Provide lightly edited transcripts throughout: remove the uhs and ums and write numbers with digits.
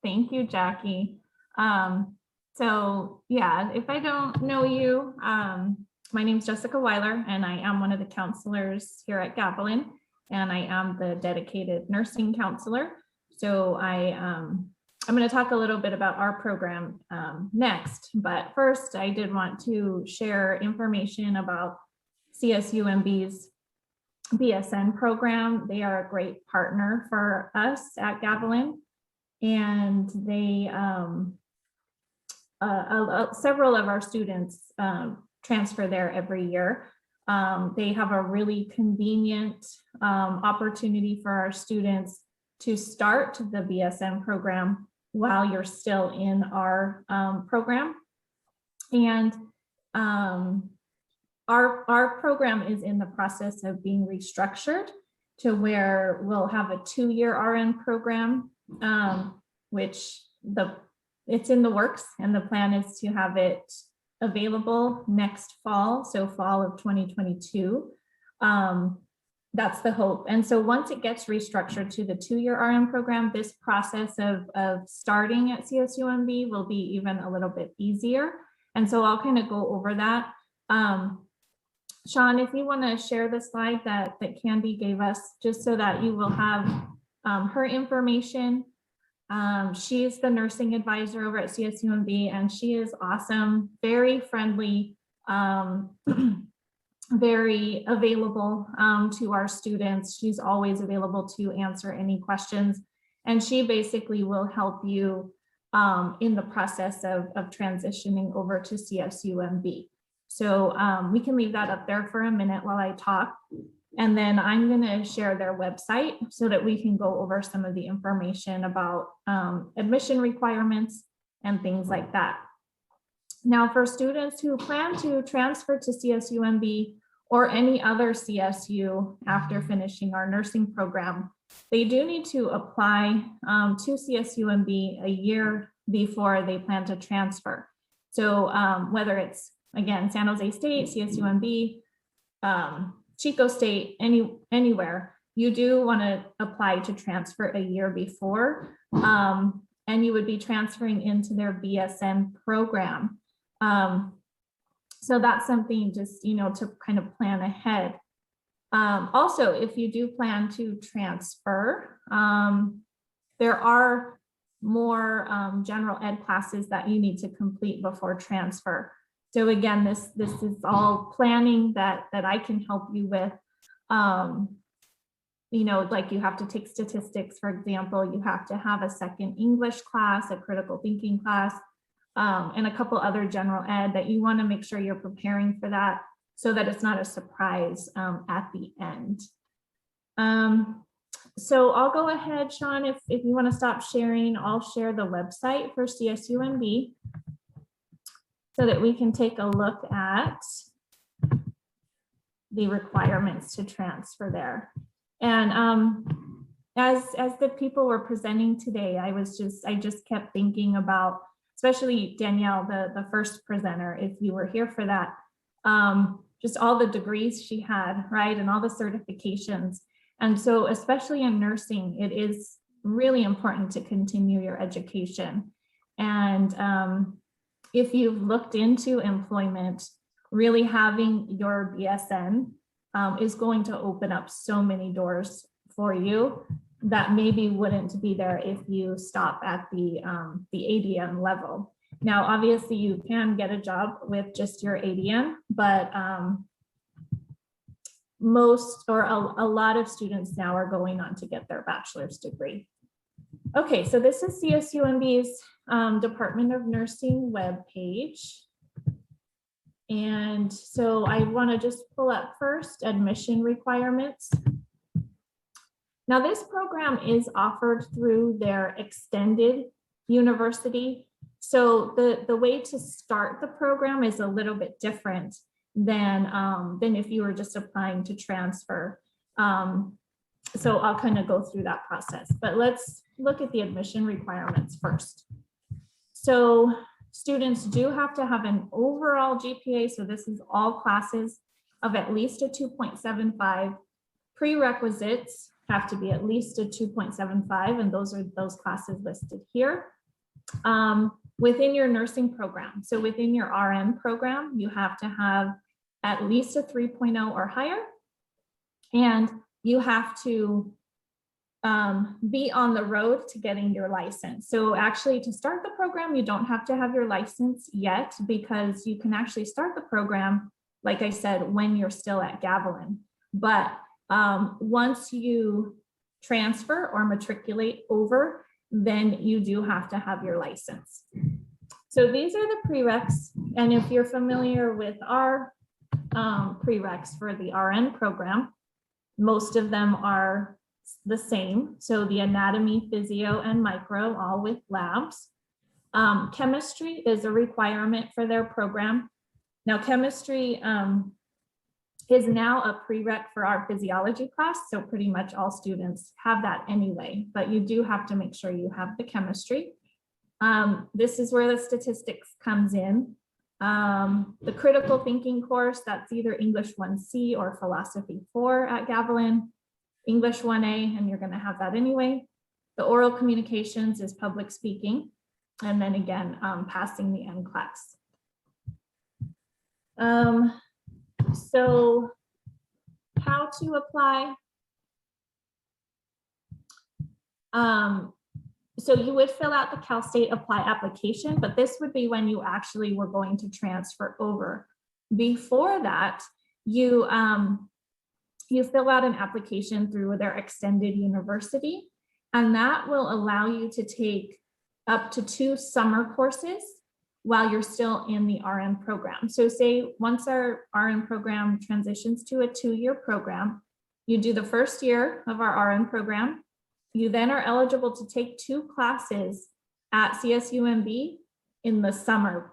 Thank you, Jackie. So yeah, if I don't know you, my name is Jessica Weiler, and I am one of the counselors here at Gavilan, and I am the dedicated nursing counselor. So I'm going to talk a little bit about our program next, but first I did want to share information about CSUMB's BSN program. They are a great partner for us at Gavilan, and they several of our students transfer there every year. They have a really convenient opportunity for our students to start the BSN program while you're still in our program. And our program is in the process of being restructured to where we'll have a 2-year RN program, which it's in the works, and the plan is to have it available next fall, so fall of 2022. That's the hope. And so once it gets restructured to the 2-year RN program, this process of starting at CSUMB will be even a little bit easier. And so I'll kind of go over that. Sean, if you want to share the slide that Candy gave us, just so that you will have her information. She's the nursing advisor over at CSUMB, and she is awesome, very friendly, very available to our students. She's always available to answer any questions, and she basically will help you in the process of transitioning over to CSUMB. So we can leave that up there for a minute while I talk. And then I'm going to share their website so that we can go over some of the information about admission requirements and things like that. Now, for students who plan to transfer to CSUMB or any other CSU after finishing our nursing program, they do need to apply to CSUMB a year before they plan to transfer. So whether it's, again, San Jose State, CSUMB, Chico State, anywhere, you do want to apply to transfer a year before, and you would be transferring into their BSN program. So that's something just, to kind of plan ahead. Also, if you do plan to transfer, there are more general ed classes that you need to complete before transfer. So again, this is all planning that I can help you with. Like you have to take statistics, for example, you have to have a second English class, a critical thinking class, and a couple other general ed that you want to make sure you're preparing for that so that it's not a surprise at the end. So I'll go ahead, Sean, if you want to stop sharing, I'll share the website for CSUMB, so that we can take a look at the requirements to transfer there. And as the people were presenting today, I just kept thinking about, especially Danielle, the first presenter, if you were here for that, just all the degrees she had, right? And all the certifications. And so especially in nursing, it is really important to continue your education. And if you've looked into employment, really having your BSN is going to open up so many doors for you that maybe wouldn't be there if you stop at the ADN level. Now, obviously, you can get a job with just your ADN, but most or a lot of students now are going on to get their bachelor's degree. Okay, so this is CSUMB's Department of Nursing webpage. And so I want to just pull up first admission requirements. Now this program is offered through their extended university. So the way to start the program is a little bit different than if you were just applying to transfer. So I'll kind of go through that process, but let's look at the admission requirements first. So students do have to have an overall GPA, so this is all classes, of at least a 2.75. Prerequisites have to be at least a 2.75, and those are those classes listed here. within your nursing program. So within your RN program, you have to have at least a 3.0 or higher, and you have to be on the road to getting your license. So actually, to start the program, you don't have to have your license yet, because you can actually start the program, like I said, when you're still at Gavilan. But once you transfer or matriculate over, then you do have to have your license. So these are the prereqs. And if you're familiar with our prereqs for the RN program, most of them are the same. So the anatomy, physio, and micro, all with labs. Chemistry is a requirement for their program. Now, chemistry is now a prereq for our physiology class. So pretty much all students have that anyway, but you do have to make sure you have the chemistry. This is where the statistics comes in. The critical thinking course, that's either English 1C or Philosophy 4 at Gavilan, English 1A, and you're going to have that anyway. The oral communications is public speaking, and then again, passing the NCLEX. So how to apply? So you would fill out the Cal State Apply application, but this would be when you actually were going to transfer over. Before that, you fill out an application through their extended university, and that will allow you to take up to 2 summer courses while you're still in the RN program. So say once our RN program transitions to a 2-year program, you do the first year of our RN program. You then are eligible to take 2 classes at CSUMB in the summer.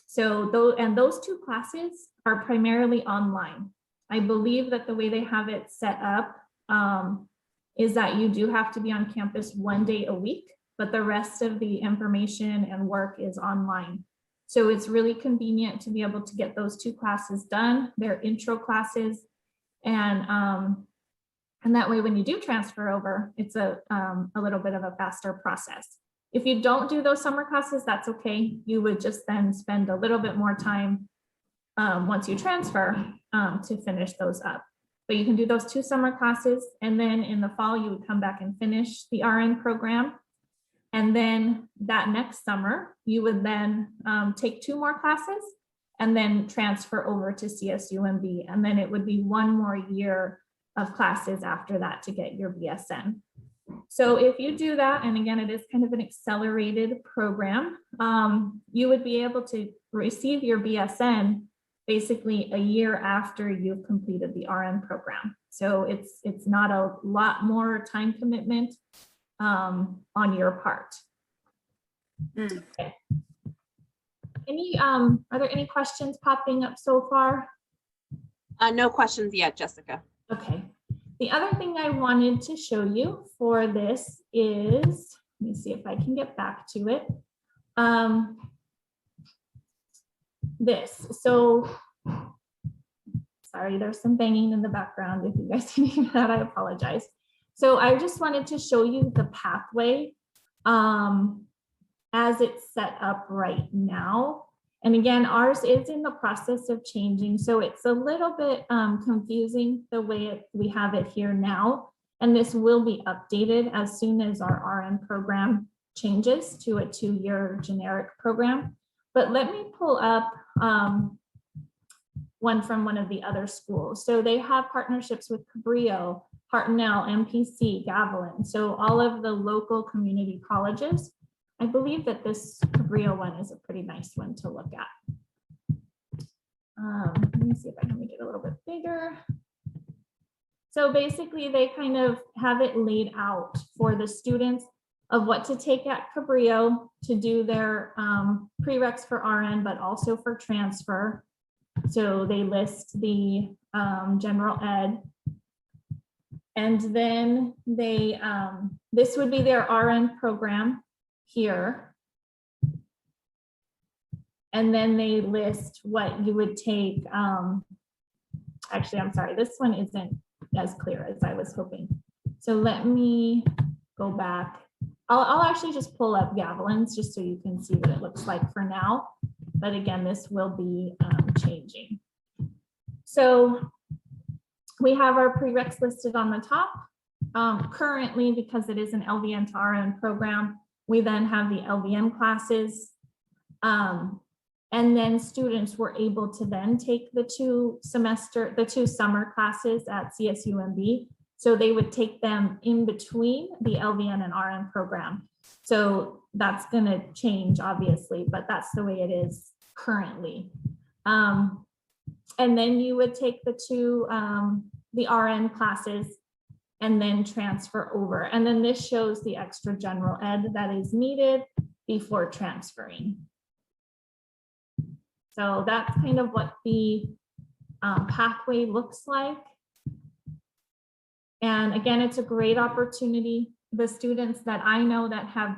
So those 2 classes are primarily online. I believe that the way they have it set up is that you do have to be on campus 1 day a week, but the rest of the information and work is online. So it's really convenient to be able to get those 2 classes done. They're intro classes, and that way when you do transfer over, it's a little bit of a faster process. If you don't do those summer classes, that's okay. You would just then spend a little bit more time once you transfer to finish those up. But you can do those 2 summer classes, and then in the fall, you would come back and finish the RN program. And then that next summer, you would then take 2 more classes and then transfer over to CSUMB. And then it would be 1 more year of classes after that to get your BSN. So if you do that, and again, it is kind of an accelerated program, you would be able to receive your BSN basically a year after you've completed the RN program. So it's not a lot more time commitment on your part. Okay. Are there any questions popping up so far? No questions yet, Jessica. Okay. The other thing I wanted to show you for this is, let me see if I can get back to it. This. So, sorry, there's some banging in the background. If you guys can hear that, I apologize. So I just wanted to show you the pathway as it's set up right now. And again, ours is in the process of changing. So it's a little bit confusing the way we have it here now. And this will be updated as soon as our RN program changes to a 2-year generic program. But let me pull up one from one of the other schools. So they have partnerships with Cabrillo, Hartnell, MPC, Gavilan. So all of the local community colleges. I believe that this Cabrillo one is a pretty nice one to look at. Let me see if I can make it a little bit bigger. So basically they kind of have it laid out for the students of what to take at Cabrillo to do their prereqs for RN, but also for transfer. So they list the general ed. And then they, this would be their RN program here. And then they list what you would take. Actually, I'm sorry, this one isn't as clear as I was hoping. So let me go back I'll actually just pull up Gavilin's just so you can see what it looks like for now. But again, this will be changing. So we have our prereqs listed on the top. Currently, because it is an LVN to RN program, we then have the LVN classes. And then students were able to then take the two summer classes at CSUMB. So they would take them in between the LVN and RN program. So that's going to change, obviously, but that's the way it is currently. And then you would take the RN classes and then transfer over. And then this shows the extra general ed that is needed before transferring. So that's kind of what the pathway looks like. And again, it's a great opportunity. The students that I know that have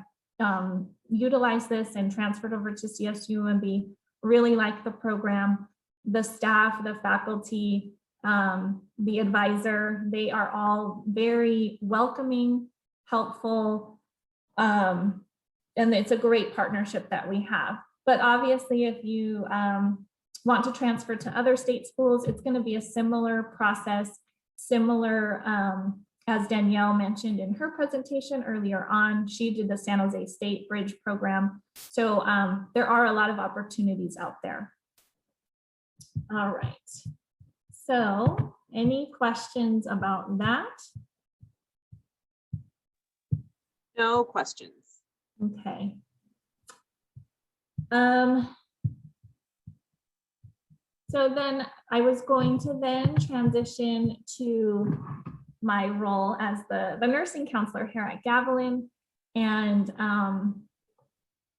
utilized this and transferred over to CSUMB really like the program. The staff, the faculty, the advisor, they are all very welcoming, helpful, and it's a great partnership that we have. But obviously, if you want to transfer to other state schools, it's going to be a similar process, similar as Danielle mentioned in her presentation earlier on. She did the San Jose State Bridge program. So there are a lot of opportunities out there. All right. So any questions about that? No questions. Okay. So then I was going to then transition to my role as the nursing counselor here at Gavilan. And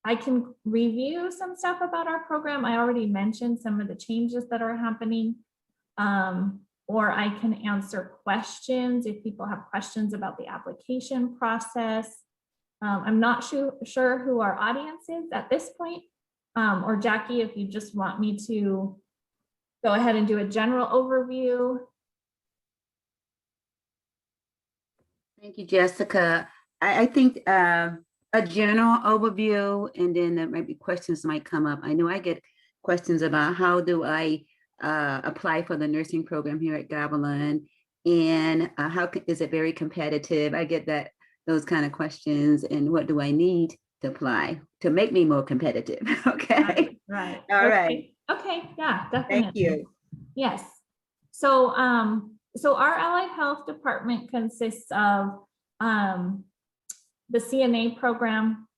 I can review some stuff about our program. I already mentioned some of the changes that are happening. Or I can answer questions if people have questions about the application process. I'm not sure who our audience is at this point. Or Jackie, if you just want me to go ahead and do a general overview. Thank you, Jessica. I think a general overview, and then there might be questions might come up. I know I get questions about how do I apply for the nursing program here at Gavilan, and how is it very competitive? I get those kind of questions, and what do I need to apply to make me more competitive? Okay. Right. All okay. right. Okay. Yeah, definitely. Thank you. Yes. So, so our allied health department consists of the CNA program,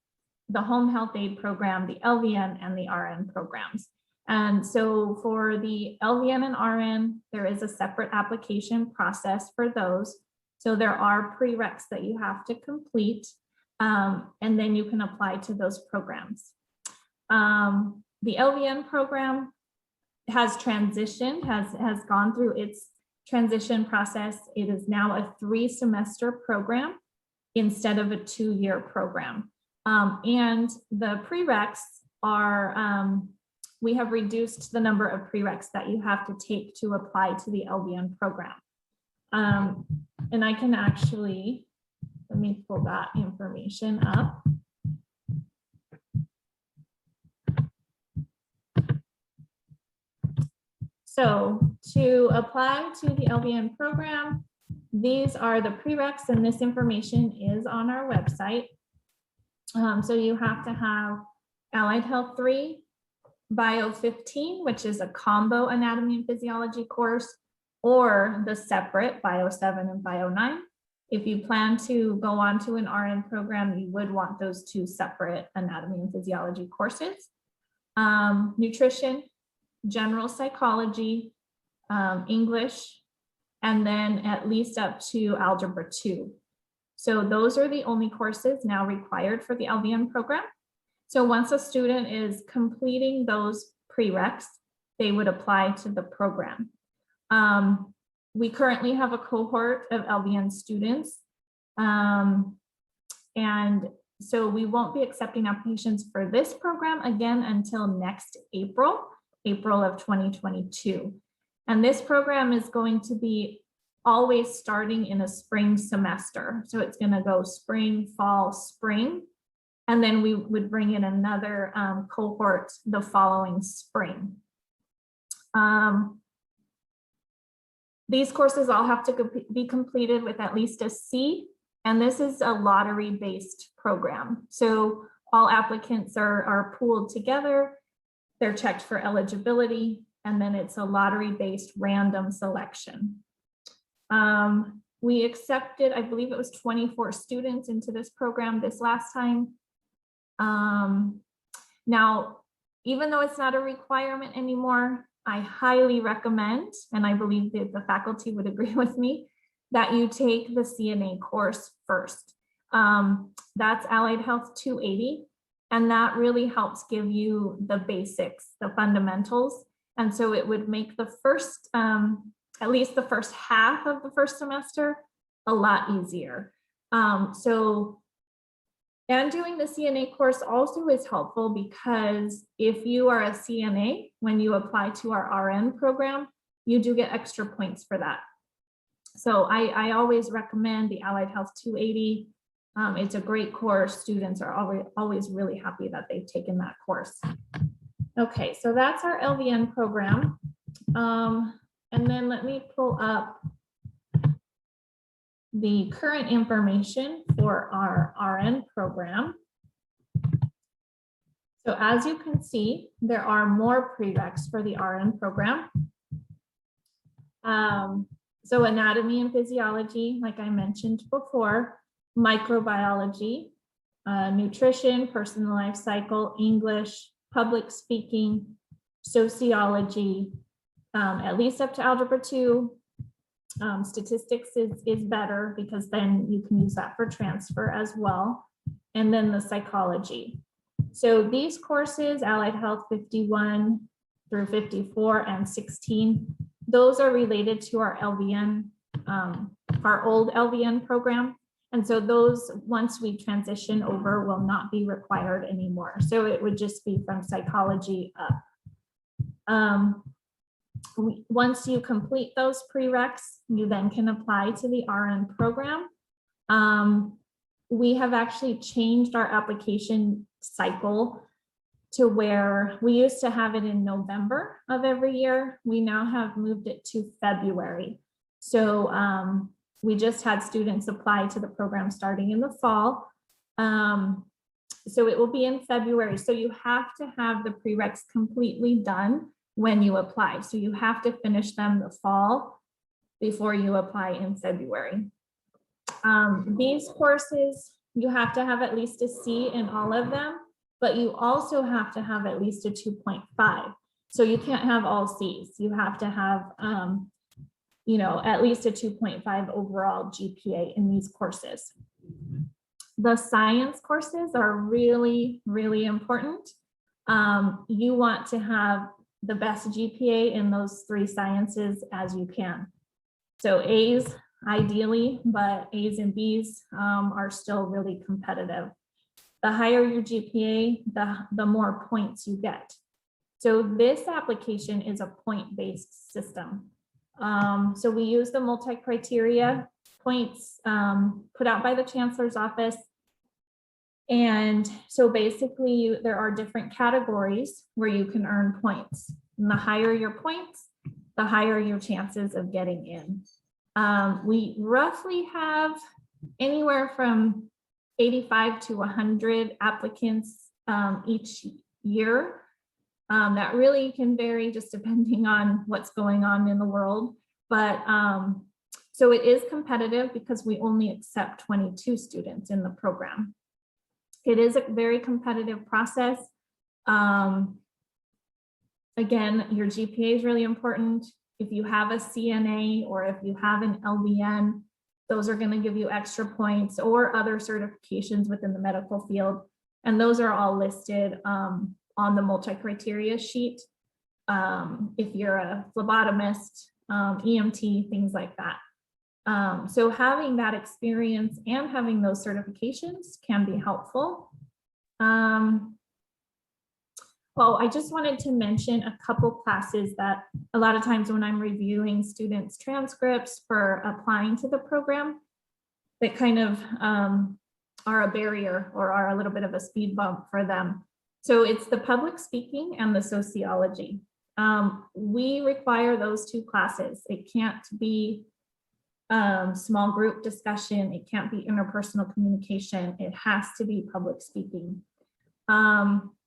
the home health aid program, the LVN, and the RN programs. And so for the LVN and RN, there is a separate application process for those. So there are prereqs that you have to complete, and then you can apply to those programs. The LVN program has transitioned, has gone through its transition process. It is now a 3-semester program instead of a 2-year program. And the prereqs are, we have reduced the number of prereqs that you have to take to apply to the LVN program. And I can actually, let me pull that information up. So to apply to the LVN program, these are the prereqs, and this information is on our website. So you have to have Allied Health 3, Bio 15, which is a combo anatomy and physiology course, or the separate Bio 7 and Bio 9. If you plan to go on to an RN program, you would want those 2 separate anatomy and physiology courses. Nutrition, general psychology, English, and then at least up to algebra 2. So those are the only courses now required for the LVN program. So once a student is completing those prereqs, they would apply to the program. We currently have a cohort of LVN students. And so we won't be accepting applications for this program again until next April of 2022. And this program is going to be always starting in a spring semester. So it's going to go spring, fall, spring. And then we would bring in another cohort the following spring. These courses all have to be completed with at least a C, and this is a lottery-based program. So all applicants are pooled together, they're checked for eligibility, and then it's a lottery-based random selection. We accepted, I believe it was 24 students into this program this last time. Now, even though it's not a requirement anymore, I highly recommend, and I believe that the faculty would agree with me, that you take the CNA course first. That's Allied Health 280, and that really helps give you the basics, the fundamentals. And so it would make the first, at least the first half of the first semester, a lot easier. And doing the CNA course also is helpful because if you are a CNA, when you apply to our RN program, you do get extra points for that. So I always recommend the Allied Health 280. It's a great course. Students are always really happy that they've taken that course. Okay, so that's our LVN program. And then let me pull up the current information for our RN program. So as you can see, there are more prereqs for the RN program. So anatomy and physiology, like I mentioned before, microbiology, nutrition, personal life cycle, English, public speaking, sociology, at least up to algebra 2. Statistics is better because then you can use that for transfer as well. And then the psychology. So these courses, Allied Health 51 through 54 and 16, those are related to our LVN, our old LVN program. And so those, once we transition over, will not be required anymore. So it would just be from psychology up. Once you complete those prereqs, you then can apply to the RN program. We have actually changed our application cycle to where we used to have it in November of every year. We now have moved it to February. So we just had students apply to the program starting in the fall. So it will be in February. So you have to have the prereqs completely done when you apply. So you have to finish them the fall before you apply in February. These courses, you have to have at least a C in all of them, but you also have to have at least a 2.5. So you can't have all C's. You have to have, at least a 2.5 overall GPA in these courses. The science courses are really, really important. You want to have the best GPA in those 3 sciences as you can. So A's ideally, but A's and B's are still really competitive. The higher your GPA, the more points you get. So this application is a point-based system. So we use the multi-criteria points put out by the Chancellor's office. And so basically there are different categories where you can earn points. And the higher your points, the higher your chances of getting in. We roughly have anywhere from 85 to 100 applicants each year. That really can vary just depending on what's going on in the world. But so it is competitive because we only accept 22 students in the program. It is a very competitive process. Again, your GPA is really important. If you have a CNA or if you have an LVN, those are going to give you extra points, or other certifications within the medical field. And those are all listed on the multi-criteria sheet. If you're a phlebotomist, EMT, things like that. So having that experience and having those certifications can be helpful. Well, I just wanted to mention a couple classes that a lot of times when I'm reviewing students' transcripts for applying to the program, that kind of are a barrier or are a little bit of a speed bump for them. So it's the public speaking and the sociology. We require those two classes. It can't be small group discussion. It can't be interpersonal communication. It has to be public speaking.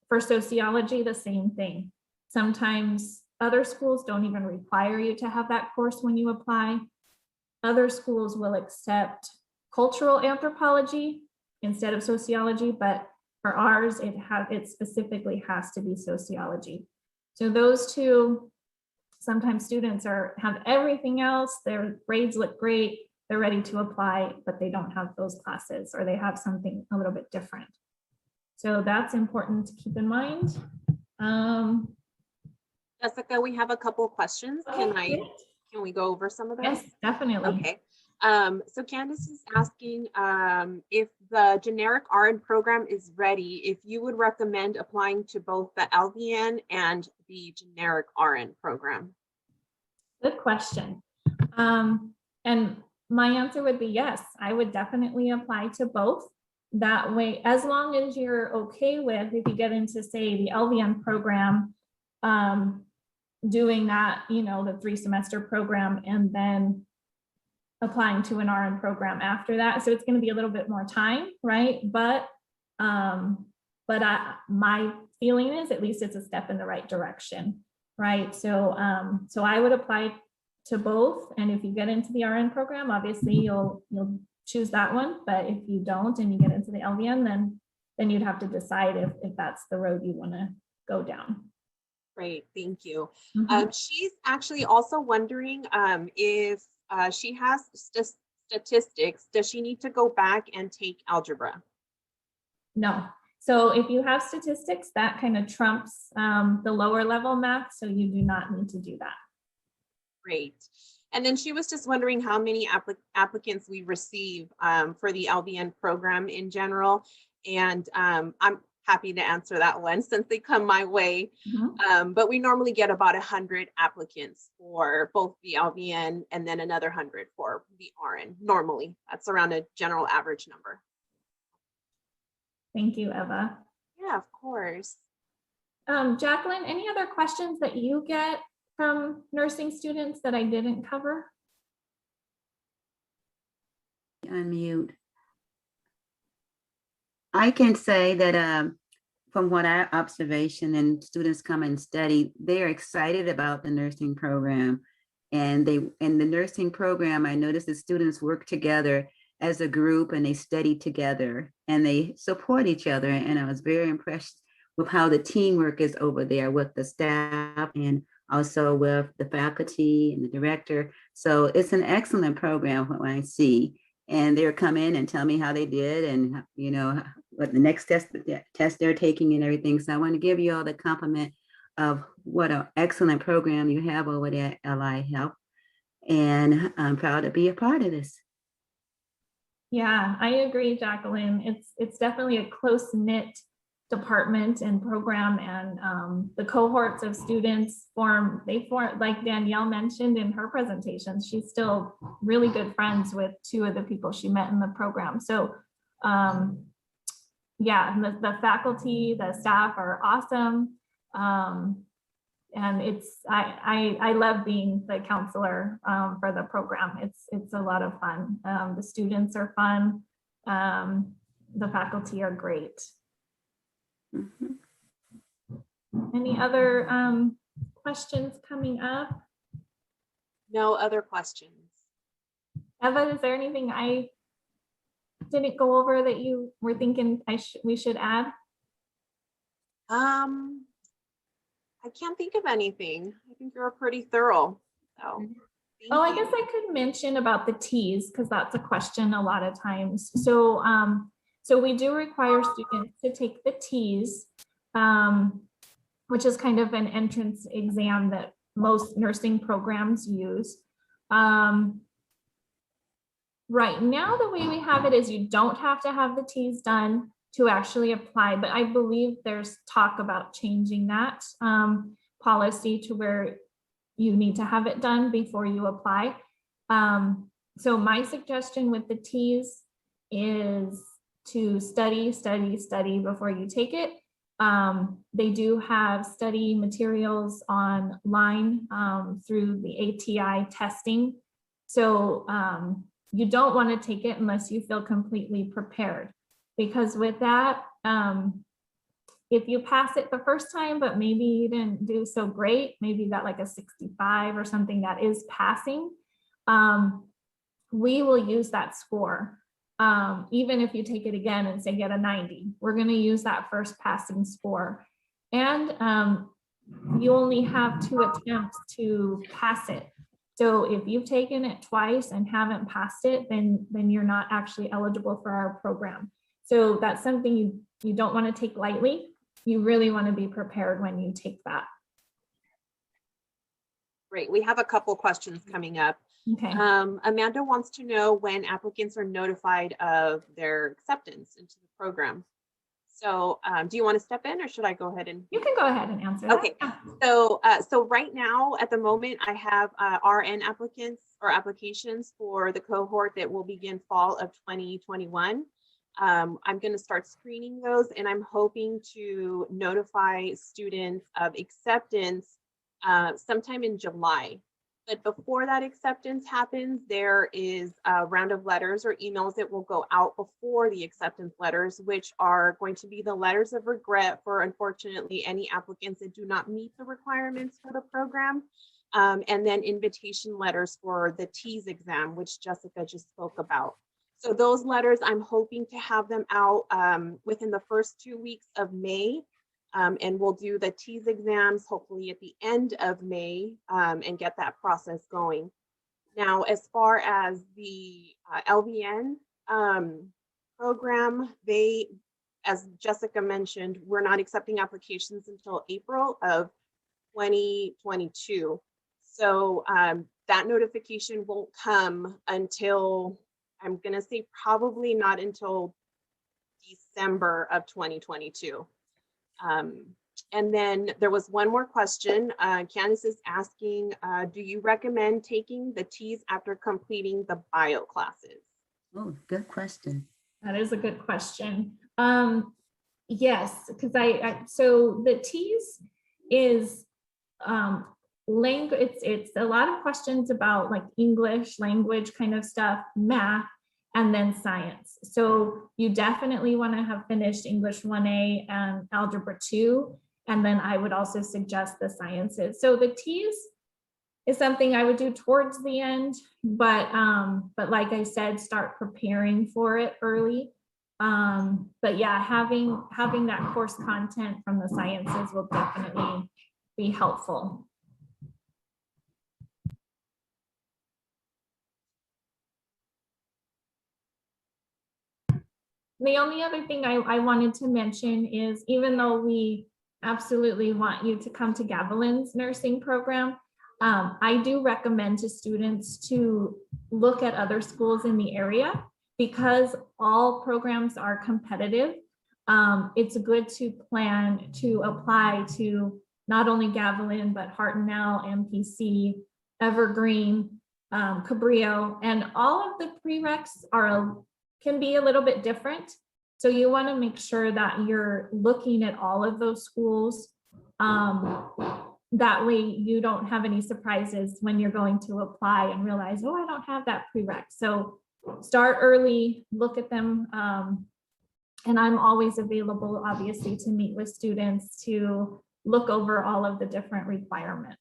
For sociology, the same thing. Sometimes other schools don't even require you to have that course when you apply. Other schools will accept cultural anthropology instead of sociology, but for ours, it specifically has to be sociology. So those two, sometimes students have everything else, their grades look great, they're ready to apply, but they don't have those classes, or they have something a little bit different. So that's important to keep in mind. Jessica, we have a couple questions. Okay, Can we go over some of those? yes, definitely. Okay. So Candace is asking if the generic RN program is ready, if you would recommend applying to both the LVN and the generic RN program. Good question. And my answer would be yes, I would definitely apply to both. That way, as long as you're okay with, if you get into, say, the LVN program, doing that, the 3-semester program, and then applying to an RN program after that. So it's going to be a little bit more time, right? But my feeling is at least it's a step in the right direction, right? So I would apply to both. And if you get into the RN program, obviously you'll choose that one. But if you don't and you get into the LVN, then you'd have to decide if that's the road you want to go down. Great, thank you. Mm-hmm. She's actually also wondering if she has statistics, does she need to go back and take algebra? No. So if you have statistics, that kind of trumps the lower level math. So you do not need to do that. Great. And then she was just wondering how many applicants we receive for the LVN program in general. And I'm happy to answer that one since they come my way. Mm-hmm. But we normally get about 100 applicants for both the LVN and then another 100 for the RN. Normally, that's around a general average number. Thank you, Eva. Yeah, of course. Jacqueline, any other questions that you get from nursing students that I didn't cover? Unmute. I can say that from what I observation and students come and study, they're excited about the nursing program. And in the nursing program, I noticed the students work together as a group and they study together and they support each other. And I was very impressed with how the teamwork is over there with the staff and also with the faculty and the director. So it's an excellent program when I see. And they'll come in and tell me how they did and, what the next test they're taking and everything. So I want to give you all the compliment of what an excellent program you have over there at LI Health. And I'm proud to be a part of this. Yeah, I agree, Jacqueline. It's definitely a close-knit department and program, and the cohorts of students form, like Danielle mentioned in her presentation, she's still really good friends with 2 of the people she met in the program. So yeah, the faculty, the staff are awesome. And I love being the counselor for the program. It's a lot of fun. The students are fun. The faculty are great. Mm-hmm. Any other questions coming up? No other questions. Eva, is there anything I didn't go over that you were thinking we should add? I can't think of anything. I think you're pretty thorough. So, I guess I could mention about the T's because that's a question a lot of times. So, so we do require students to take the T's, which is kind of an entrance exam that most nursing programs use. Right now, the way we have it is you don't have to have the T's done, to actually apply. But I believe there's talk about changing that policy to where you need to have it done before you apply. So my suggestion with the T's is to study before you take it. They do have study materials online through the ATI testing. So you don't want to take it unless you feel completely prepared, because with that, if you pass it the first time, but maybe you didn't do so great, maybe you got like a 65 or something that is passing, we will use that score. Even if you take it again and say get a 90, we're going to use that first passing score. And you only have 2 attempts to pass it. So if you've taken it twice and haven't passed it, then you're not actually eligible for our program. So that's something you don't want to take lightly. You really want to be prepared when you take that. Great. We have a couple questions coming up. Okay. Amanda wants to know when applicants are notified of their acceptance into the program. So do you want to step in, or should I go ahead and? You can go ahead and answer that. Okay. So right now at the moment, I have RN applicants or applications for the cohort that will begin fall of 2021. I'm going to start screening those, and I'm hoping to notify students of acceptance sometime in July. But before that acceptance happens, there is a round of letters or emails that will go out before the acceptance letters, which are going to be the letters of regret for, unfortunately, any applicants that do not meet the requirements for the program. And then invitation letters for the TEAS exam, which Jessica just spoke about. So those letters, I'm hoping to have them out within the first 2 weeks of May. And we'll do the TEAS exams hopefully at the end of May and get that process going. Now, as far as the LVN program, as Jessica mentioned, we're not accepting applications until April of 2022. So that notification won't come until, I'm going to say probably not until December of 2022. And then there was one more question. Candace is asking, do you recommend taking the TEAS after completing the bio classes? Oh, good question. That is a good question. Yes, because so the TEAS is language. It's a lot of questions about like English language kind of stuff, math, and then science. So you definitely want to have finished English 1A and Algebra 2. And then I would also suggest the sciences. So the TEAS is something I would do towards the end, but like I said, start preparing for it early. But yeah, having that course content from the sciences will definitely be helpful. The only other thing I wanted to mention is, even though we absolutely want you to come to Gavilan's nursing program, I do recommend to students to look at other schools in the area, because all programs are competitive. It's good to plan to apply to not only Gavilan, but Hartnell, MPC, Evergreen, Cabrillo, and all of the prereqs can be a little bit different. So you want to make sure that you're looking at all of those schools. That way you don't have any surprises when you're going to apply and realize, oh, I don't have that prereq. So start early, look at them. And I'm always available, obviously, to meet with students to look over all of the different requirements.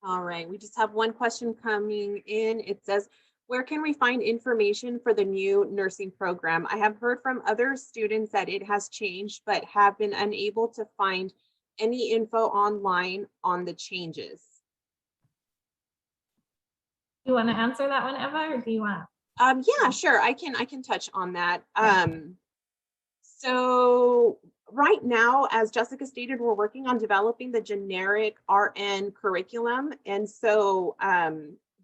All right, we just have one question coming in. It says, where can we find information for the new nursing program? I have heard from other students that it has changed, but have been unable to find any info online on the changes. You want to answer that one, Eva, or do you want? Yeah, sure. I can touch on that. So Right now, as Jessica stated, we're working on developing the generic RN curriculum. And so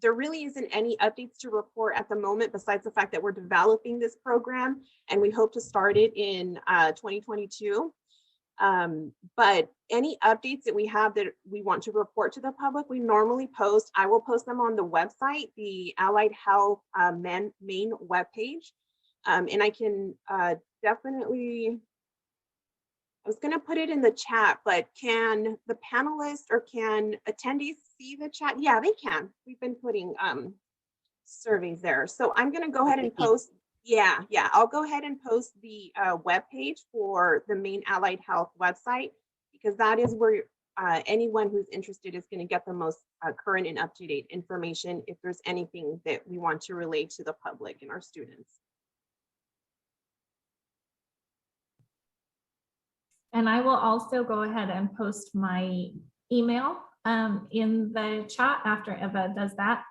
there really isn't any updates to report at the moment, besides the fact that we're developing this program and we hope to start it in 2022. But any updates that we have that we want to report to the public, we normally post. I will post them on the website, the Allied Health main webpage. And I can definitely, I was going to put it in the chat, but can the panelists or can attendees see the chat? Yeah, they can. We've been putting surveys there. So I'm going to go ahead and post. Yeah, I'll go ahead and post the webpage for the main Allied Health website, because that is where anyone who's interested is going to get the most current and up-to-date information if there's anything that we want to relay to the public and our students. And I will also go ahead and post my email in the chat after Eva does that.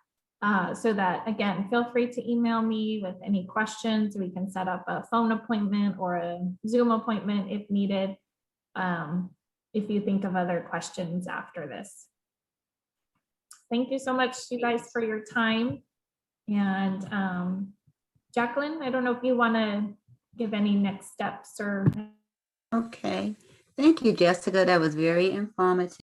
So that, again, feel free to email me with any questions. We can set up a phone appointment or a Zoom appointment if needed, if you think of other questions after this. Thank you so much, you guys, for your time. And Jacqueline, I don't know if you want to give any next steps or. Okay, thank you, Jessica. That was very informative.